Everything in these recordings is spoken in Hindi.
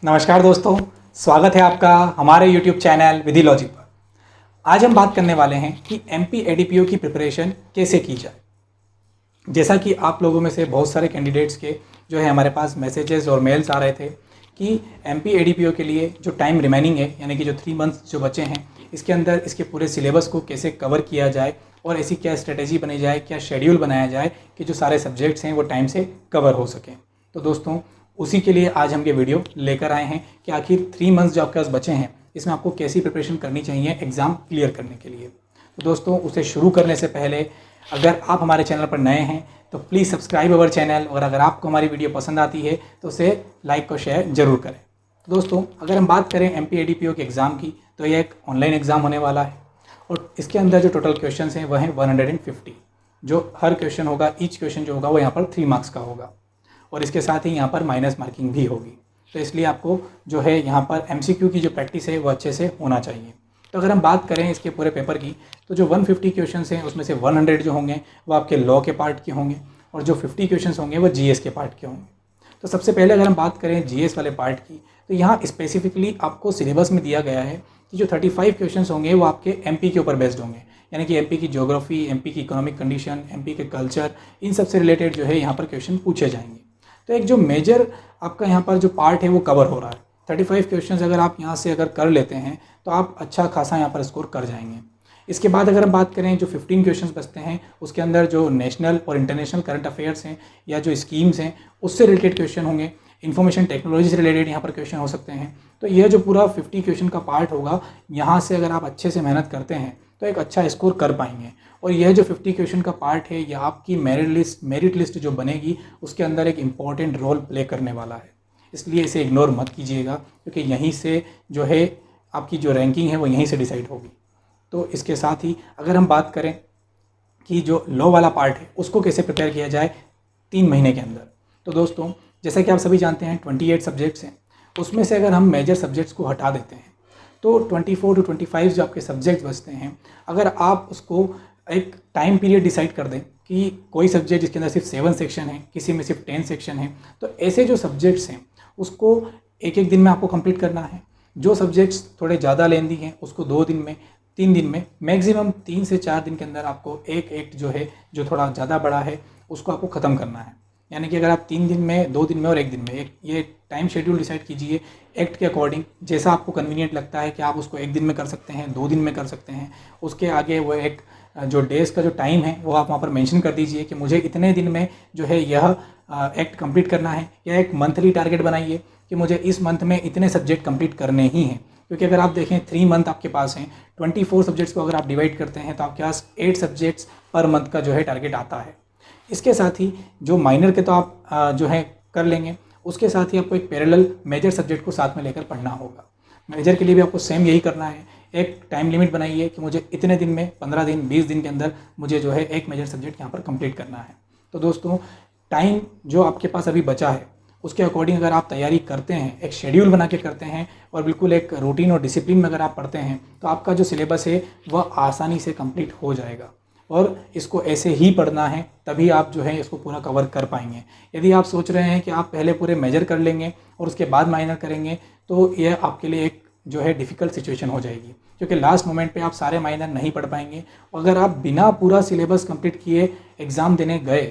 नमस्कार दोस्तों, स्वागत है आपका हमारे YouTube चैनल विधि लॉजिक पर। आज हम बात करने वाले हैं कि MP ADPO की प्रिपरेशन कैसे की जाए। जैसा कि आप लोगों में से बहुत सारे कैंडिडेट्स के जो है हमारे पास मैसेजेस और मेल्स आ रहे थे कि MP ADPO के लिए जो टाइम रिमेनिंग है, यानी कि जो 3 मंथ्स जो बचे हैं, इसके अंदर इसके पूरे सिलेबस को कैसे कवर किया जाए और ऐसी क्या स्ट्रेटेजी बनी जाए, क्या शेड्यूल बनाया जाए कि जो सारे सब्जेक्ट्स हैं वो टाइम से कवर हो सकें। तो दोस्तों, उसी के लिए आज हम ये वीडियो लेकर आए हैं कि आखिर 3 मंथ्स जो आपके पास बचे हैं इसमें आपको कैसी प्रिपरेशन करनी चाहिए एग्ज़ाम क्लियर करने के लिए। तो दोस्तों, उसे शुरू करने से पहले अगर आप हमारे चैनल पर नए हैं तो प्लीज़ सब्सक्राइब अवर चैनल, और अगर आपको हमारी वीडियो पसंद आती है तो उसे लाइक और शेयर ज़रूर करें। तो दोस्तों, अगर हम बात करें MP ADPO के एग्ज़ाम की, तो यह एक ऑनलाइन एग्ज़ाम होने वाला है और इसके अंदर जो टोटल क्वेश्चन हैं वह हैं 150। जो हर क्वेश्चन होगा, ईच क्वेश्चन जो होगा वो यहाँ पर 3 मार्क्स का होगा और इसके साथ ही यहाँ पर माइनस मार्किंग भी होगी। तो इसलिए आपको जो है यहाँ पर MCQ की जो प्रैक्टिस है वो अच्छे से होना चाहिए। तो अगर हम बात करें इसके पूरे पेपर की, तो जो 150 क्वेश्चंस हैं उसमें से 100 जो होंगे वो आपके लॉ के पार्ट के होंगे और जो 50 क्वेश्चंस होंगे वो GS के पार्ट के होंगे। तो सबसे पहले अगर हम बात करें GS वाले पार्ट की, तो यहाँ स्पेसिफिकली आपको सिलेबस में दिया गया है कि जो 35 क्वेश्चंस होंगे वो आपके MP के ऊपर बेस्ड होंगे, यानी कि MP की ज्योग्राफी, MP की इकोनॉमिक कंडीशन, MP के कल्चर, इन सब से रिलेटेड जो है यहाँ पर क्वेश्चन पूछे जाएंगे। तो एक जो मेजर आपका यहाँ पर जो पार्ट है वो कवर हो रहा है। 35 क्वेश्चंस अगर आप यहाँ से अगर कर लेते हैं तो आप अच्छा खासा यहाँ पर स्कोर कर जाएंगे। इसके बाद अगर हम बात करें जो 15 क्वेश्चंस बचते हैं उसके अंदर जो नेशनल और इंटरनेशनल करंट अफेयर्स हैं या जो स्कीम्स हैं उससे रिलेटेड क्वेश्चन होंगे, इन्फॉर्मेशन टेक्नोलॉजी से रिलेटेड यहाँ पर क्वेश्चन हो सकते हैं। तो यह जो पूरा 50 क्वेश्चन का पार्ट होगा, यहाँ से अगर आप अच्छे से मेहनत करते हैं तो एक अच्छा स्कोर कर पाएंगे। और यह जो 50 क्वेश्चन का पार्ट है यह आपकी मेरिट लिस्ट जो बनेगी उसके अंदर एक इम्पॉर्टेंट रोल प्ले करने वाला है। इसलिए इसे इग्नोर मत कीजिएगा, क्योंकि यहीं से जो है आपकी जो रैंकिंग है वो यहीं से डिसाइड होगी। तो इसके साथ ही अगर हम बात करें कि जो लॉ वाला पार्ट है उसको कैसे प्रिपेयर किया जाए 3 महीने के अंदर, तो दोस्तों जैसा कि आप सभी जानते हैं 28 सब्जेक्ट्स हैं, उसमें से अगर हम मेजर सब्जेक्ट्स को हटा देते हैं तो 24 to 25 जो आपके सब्जेक्ट्स बचते हैं, अगर आप उसको एक टाइम पीरियड डिसाइड कर दें कि कोई सब्जेक्ट जिसके अंदर सिर्फ 7 सेक्शन है, किसी में सिर्फ 10 सेक्शन है, तो ऐसे जो सब्जेक्ट्स हैं उसको एक एक दिन में आपको कंप्लीट करना है। जो सब्जेक्ट्स थोड़े ज़्यादा लेंदी हैं उसको 2 दिन में, 3 दिन में, मैक्सिमम 3 से 4 दिन के अंदर आपको एक एक जो है जो थोड़ा ज़्यादा बड़ा है उसको आपको ख़त्म करना है। यानी कि अगर आप 3 दिन में, 2 दिन में और 1 दिन में, एक ये टाइम शेड्यूल डिसाइड कीजिए एक्ट के अकॉर्डिंग। जैसा आपको कन्वीनियंट लगता है कि आप उसको 1 दिन में कर सकते हैं, 2 दिन में कर सकते हैं, उसके आगे वो एक जो डेज़ का जो टाइम है वो आप वहाँ पर मेंशन कर दीजिए कि मुझे इतने दिन में जो है यह एक्ट कंप्लीट करना है, या एक मंथली टारगेट बनाइए कि मुझे इस मंथ में इतने सब्जेक्ट कंप्लीट करने ही हैं। क्योंकि अगर आप देखें 3 मंथ आपके पास हैं, 24 सब्जेक्ट्स को अगर आप डिवाइड करते हैं तो आपके पास 8 सब्जेक्ट्स पर मंथ का जो है टारगेट आता है। इसके साथ ही जो माइनर के तो आप जो है कर लेंगे, उसके साथ ही आपको एक पैरेलल मेजर सब्जेक्ट को साथ में लेकर पढ़ना होगा। मेजर के लिए भी आपको सेम यही करना है। एक टाइम लिमिट बनाइए कि मुझे इतने दिन में, 15 दिन, 20 दिन के अंदर मुझे जो है एक मेजर सब्जेक्ट यहाँ पर कंप्लीट करना है। तो दोस्तों, टाइम जो आपके पास अभी बचा है उसके अकॉर्डिंग अगर आप तैयारी करते हैं, एक शेड्यूल बना के करते हैं और बिल्कुल एक रूटीन और डिसिप्लिन में अगर आप पढ़ते हैं, तो आपका जो सिलेबस है वह आसानी से कंप्लीट हो जाएगा। और इसको ऐसे ही पढ़ना है, तभी आप जो है इसको पूरा कवर कर पाएंगे। यदि आप सोच रहे हैं कि आप पहले पूरे मेजर कर लेंगे और उसके बाद माइनर करेंगे, तो यह आपके लिए एक जो है डिफ़िकल्ट सिचुएशन हो जाएगी, क्योंकि लास्ट मोमेंट पे आप सारे माइनर नहीं पढ़ पाएंगे। अगर आप बिना पूरा सिलेबस कंप्लीट किए एग्ज़ाम देने गए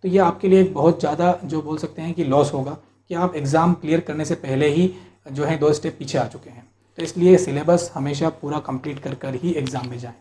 तो ये आपके लिए एक बहुत ज़्यादा जो बोल सकते हैं कि लॉस होगा कि आप एग्ज़ाम क्लियर करने से पहले ही जो है 2 स्टेप पीछे आ चुके हैं। तो इसलिए सिलेबस हमेशा पूरा कंप्लीट कर कर ही एग्ज़ाम में जाएँ।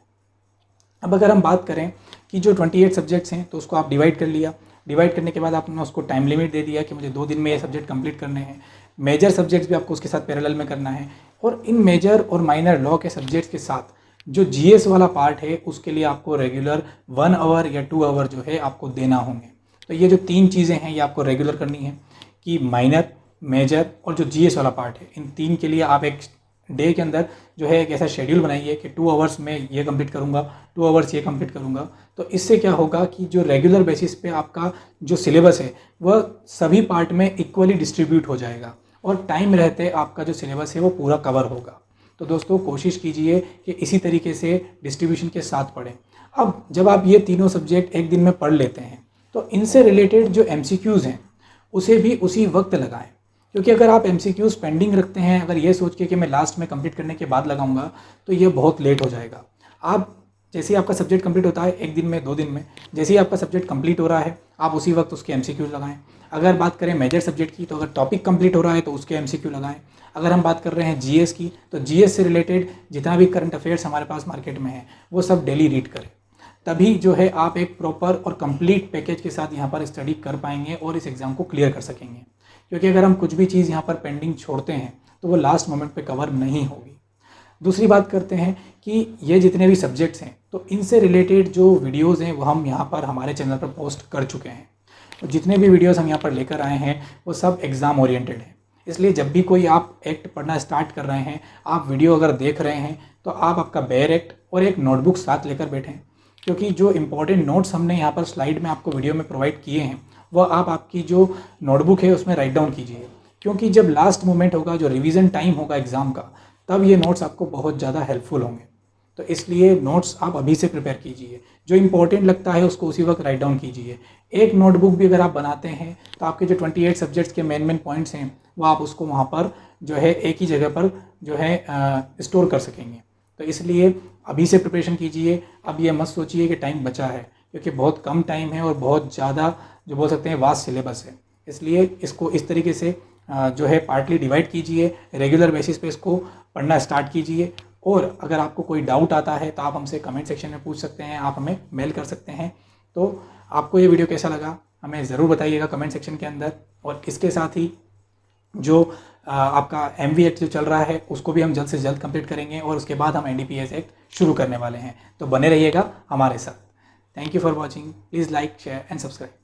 अब अगर हम बात करें कि जो 28 सब्जेक्ट्स हैं तो उसको आप डिवाइड कर लिया। डिवाइड करने के बाद आपने उसको टाइम लिमिट दे दिया कि मुझे 2 दिन में ये सब्जेक्ट कंप्लीट करने हैं। मेजर सब्जेक्ट्स भी आपको उसके साथ पैरेलल में करना है, और इन मेजर और माइनर लॉ के सब्जेक्ट्स के साथ जो GS वाला पार्ट है उसके लिए आपको रेगुलर 1 आवर या 2 आवर जो है आपको देना होंगे। तो ये जो 3 चीज़ें हैं ये आपको रेगुलर करनी है कि माइनर, मेजर और जो GS वाला पार्ट है, इन 3 के लिए आप एक डे के अंदर जो है एक ऐसा शेड्यूल बनाइए कि 2 आवर्स में ये कंप्लीट करूँगा, 2 आवर्स ये कंप्लीट करूँगा। तो इससे क्या होगा कि जो रेगुलर बेसिस पे आपका जो सिलेबस है वह सभी पार्ट में इक्वली डिस्ट्रीब्यूट हो जाएगा और टाइम रहते आपका जो सिलेबस है वो पूरा कवर होगा। तो दोस्तों, कोशिश कीजिए कि इसी तरीके से डिस्ट्रीब्यूशन के साथ पढ़ें। अब जब आप ये तीनों सब्जेक्ट एक दिन में पढ़ लेते हैं तो इनसे रिलेटेड जो MCQs हैं उसे भी उसी वक्त लगाएं, क्योंकि अगर आप MCQs पेंडिंग रखते हैं, अगर ये सोच के कि मैं लास्ट में कंप्लीट करने के बाद लगाऊंगा, तो ये बहुत लेट हो जाएगा। आप जैसे ही आपका सब्जेक्ट कंप्लीट होता है, 1 दिन में 2 दिन में, जैसे ही आपका सब्जेक्ट कंप्लीट हो रहा है, आप उसी वक्त उसके MCQs लगाएं। अगर बात करें मेजर सब्जेक्ट की, तो अगर टॉपिक कंप्लीट हो रहा है तो उसके MCQ लगाएं। अगर हम बात कर रहे हैं GS की, तो GS से रिलेटेड जितना भी करंट अफेयर्स हमारे पास मार्केट में है, वो सब डेली रीड करें। तभी जो है आप एक प्रॉपर और कंप्लीट पैकेज के साथ यहाँ पर स्टडी कर पाएंगे और इस एग्ज़ाम को क्लियर कर सकेंगे। क्योंकि अगर हम कुछ भी चीज़ यहाँ पर पेंडिंग छोड़ते हैं तो वो लास्ट मोमेंट पे कवर नहीं होगी। दूसरी बात करते हैं कि ये जितने भी सब्जेक्ट्स हैं, तो इनसे रिलेटेड जो वीडियोज़ हैं वो हम यहाँ पर हमारे चैनल पर पोस्ट कर चुके हैं। तो जितने भी वीडियोज़ हम यहाँ पर लेकर आए हैं वो सब एग्ज़ाम ओरिएंटेड हैं। इसलिए जब भी कोई आप एक्ट पढ़ना स्टार्ट कर रहे हैं, आप वीडियो अगर देख रहे हैं, तो आप आपका बेयर एक्ट और एक नोटबुक साथ लेकर बैठें। क्योंकि जो इंपॉर्टेंट नोट्स हमने यहाँ पर स्लाइड में आपको वीडियो में प्रोवाइड किए हैं, वह आप आपकी जो नोटबुक है उसमें राइट डाउन कीजिए। क्योंकि जब लास्ट मोमेंट होगा, जो रिवीजन टाइम होगा एग्ज़ाम का, तब ये नोट्स आपको बहुत ज़्यादा हेल्पफुल होंगे। तो इसलिए नोट्स आप अभी से प्रिपेयर कीजिए। जो इंपॉर्टेंट लगता है उसको उसी वक्त राइट डाउन कीजिए। एक नोटबुक भी अगर आप बनाते हैं तो आपके जो 28 सब्जेक्ट्स के मेन पॉइंट्स हैं, वो आप उसको वहाँ पर जो है एक ही जगह पर जो है स्टोर कर सकेंगे। तो इसलिए अभी से प्रिपरेशन कीजिए। अब ये मत सोचिए कि टाइम बचा है, क्योंकि बहुत कम टाइम है और बहुत ज़्यादा जो बोल सकते हैं वास्ट सिलेबस है। इसलिए इसको इस तरीके से जो है पार्टली डिवाइड कीजिए, रेगुलर बेसिस पे इसको पढ़ना स्टार्ट कीजिए। और अगर आपको कोई डाउट आता है तो आप हमसे कमेंट सेक्शन में पूछ सकते हैं, आप हमें मेल कर सकते हैं। तो आपको ये वीडियो कैसा लगा हमें ज़रूर बताइएगा कमेंट सेक्शन के अंदर। और इसके साथ ही जो आपका MV एक्ट जो चल रहा है उसको भी हम जल्द से जल्द कंप्लीट करेंगे और उसके बाद हम NDPS एक्ट शुरू करने वाले हैं। तो बने रहिएगा हमारे साथ। Thank you for watching. Please like, share and subscribe.